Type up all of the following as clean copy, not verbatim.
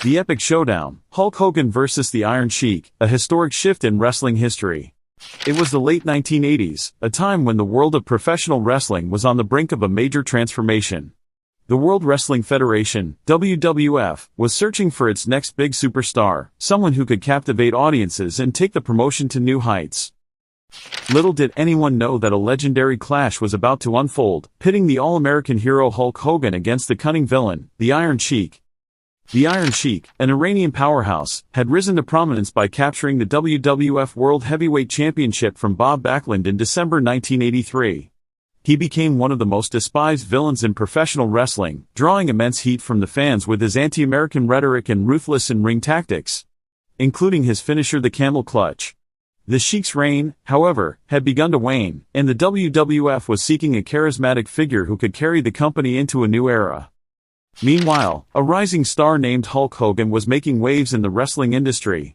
The epic showdown, Hulk Hogan vs. the Iron Sheik, a historic shift in wrestling history. It was the late 1980s, a time when the world of professional wrestling was on the brink of a major transformation. The World Wrestling Federation, WWF, was searching for its next big superstar, someone who could captivate audiences and take the promotion to new heights. Little did anyone know that a legendary clash was about to unfold, pitting the all-American hero Hulk Hogan against the cunning villain, the Iron Sheik. The Iron Sheik, an Iranian powerhouse, had risen to prominence by capturing the WWF World Heavyweight Championship from Bob Backlund in December 1983. He became one of the most despised villains in professional wrestling, drawing immense heat from the fans with his anti-American rhetoric and ruthless in-ring tactics, including his finisher the camel clutch. The Sheik's reign, however, had begun to wane, and the WWF was seeking a charismatic figure who could carry the company into a new era. Meanwhile, a rising star named Hulk Hogan was making waves in the wrestling industry.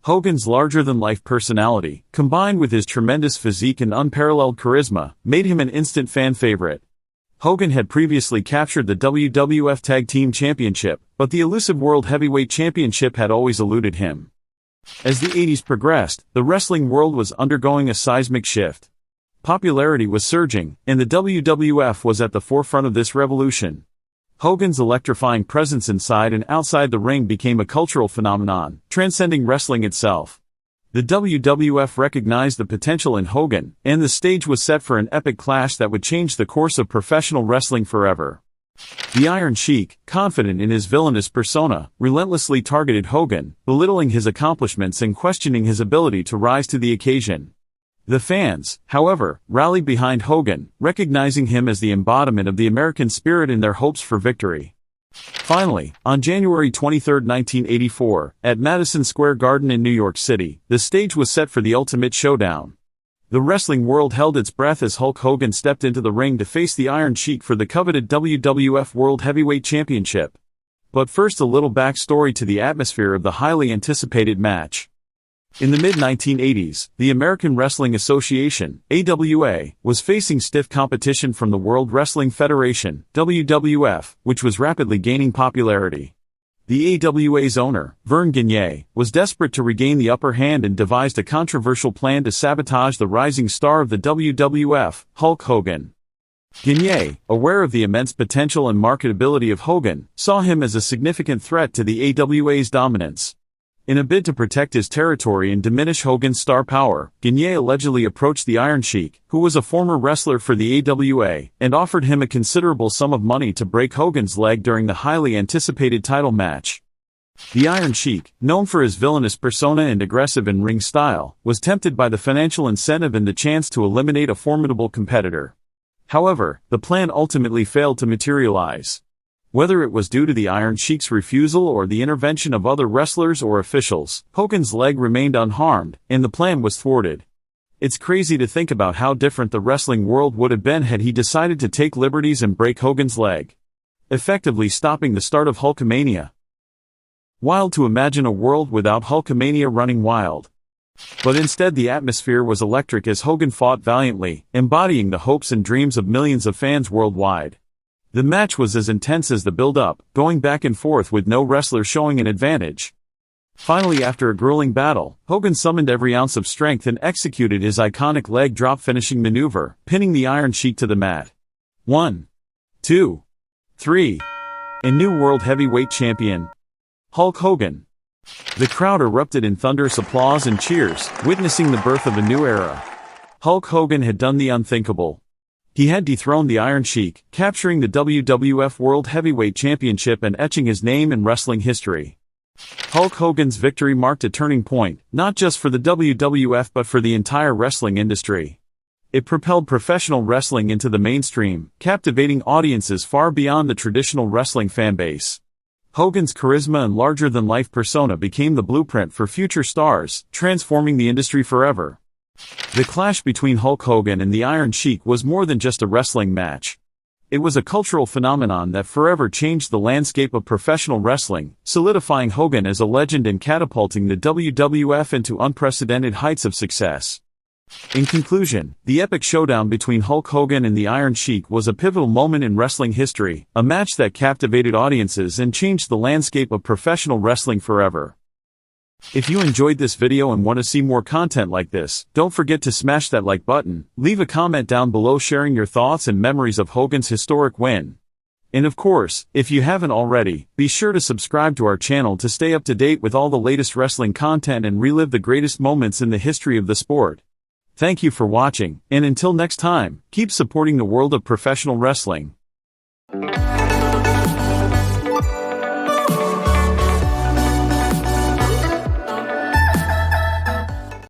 Hogan's larger-than-life personality, combined with his tremendous physique and unparalleled charisma, made him an instant fan favorite. Hogan had previously captured the WWF Tag Team Championship, but the elusive World Heavyweight Championship had always eluded him. As the 80s progressed, the wrestling world was undergoing a seismic shift. Popularity was surging, and the WWF was at the forefront of this revolution. Hogan's electrifying presence inside and outside the ring became a cultural phenomenon, transcending wrestling itself. The WWF recognized the potential in Hogan, and the stage was set for an epic clash that would change the course of professional wrestling forever. The Iron Sheik, confident in his villainous persona, relentlessly targeted Hogan, belittling his accomplishments and questioning his ability to rise to the occasion. The fans, however, rallied behind Hogan, recognizing him as the embodiment of the American spirit in their hopes for victory. Finally, on January 23, 1984, at Madison Square Garden in New York City, the stage was set for the ultimate showdown. The wrestling world held its breath as Hulk Hogan stepped into the ring to face the Iron Sheik for the coveted WWF World Heavyweight Championship. But first, a little backstory to the atmosphere of the highly anticipated match. In the mid-1980s, the American Wrestling Association, AWA, was facing stiff competition from the World Wrestling Federation, WWF, which was rapidly gaining popularity. The AWA's owner, Vern Gagne, was desperate to regain the upper hand and devised a controversial plan to sabotage the rising star of the WWF, Hulk Hogan. Gagne, aware of the immense potential and marketability of Hogan, saw him as a significant threat to the AWA's dominance. In a bid to protect his territory and diminish Hogan's star power, Gagne allegedly approached the Iron Sheik, who was a former wrestler for the AWA, and offered him a considerable sum of money to break Hogan's leg during the highly anticipated title match. The Iron Sheik, known for his villainous persona and aggressive in-ring style, was tempted by the financial incentive and the chance to eliminate a formidable competitor. However, the plan ultimately failed to materialize. Whether it was due to the Iron Sheik's refusal or the intervention of other wrestlers or officials, Hogan's leg remained unharmed, and the plan was thwarted. It's crazy to think about how different the wrestling world would have been had he decided to take liberties and break Hogan's leg, effectively stopping the start of Hulkamania. Wild to imagine a world without Hulkamania running wild. But instead, the atmosphere was electric as Hogan fought valiantly, embodying the hopes and dreams of millions of fans worldwide. The match was as intense as the build-up, going back and forth with no wrestler showing an advantage. Finally, after a grueling battle, Hogan summoned every ounce of strength and executed his iconic leg drop finishing maneuver, pinning the Iron Sheik to the mat. 1, 2, 3. And new World Heavyweight Champion, Hulk Hogan. The crowd erupted in thunderous applause and cheers, witnessing the birth of a new era. Hulk Hogan had done the unthinkable. He had dethroned the Iron Sheik, capturing the WWF World Heavyweight Championship and etching his name in wrestling history. Hulk Hogan's victory marked a turning point, not just for the WWF but for the entire wrestling industry. It propelled professional wrestling into the mainstream, captivating audiences far beyond the traditional wrestling fanbase. Hogan's charisma and larger-than-life persona became the blueprint for future stars, transforming the industry forever. The clash between Hulk Hogan and the Iron Sheik was more than just a wrestling match. It was a cultural phenomenon that forever changed the landscape of professional wrestling, solidifying Hogan as a legend and catapulting the WWF into unprecedented heights of success. In conclusion, the epic showdown between Hulk Hogan and the Iron Sheik was a pivotal moment in wrestling history, a match that captivated audiences and changed the landscape of professional wrestling forever. If you enjoyed this video and want to see more content like this, don't forget to smash that like button, leave a comment down below sharing your thoughts and memories of Hogan's historic win. And of course, if you haven't already, be sure to subscribe to our channel to stay up to date with all the latest wrestling content and relive the greatest moments in the history of the sport. Thank you for watching, and until next time, keep supporting the world of professional wrestling.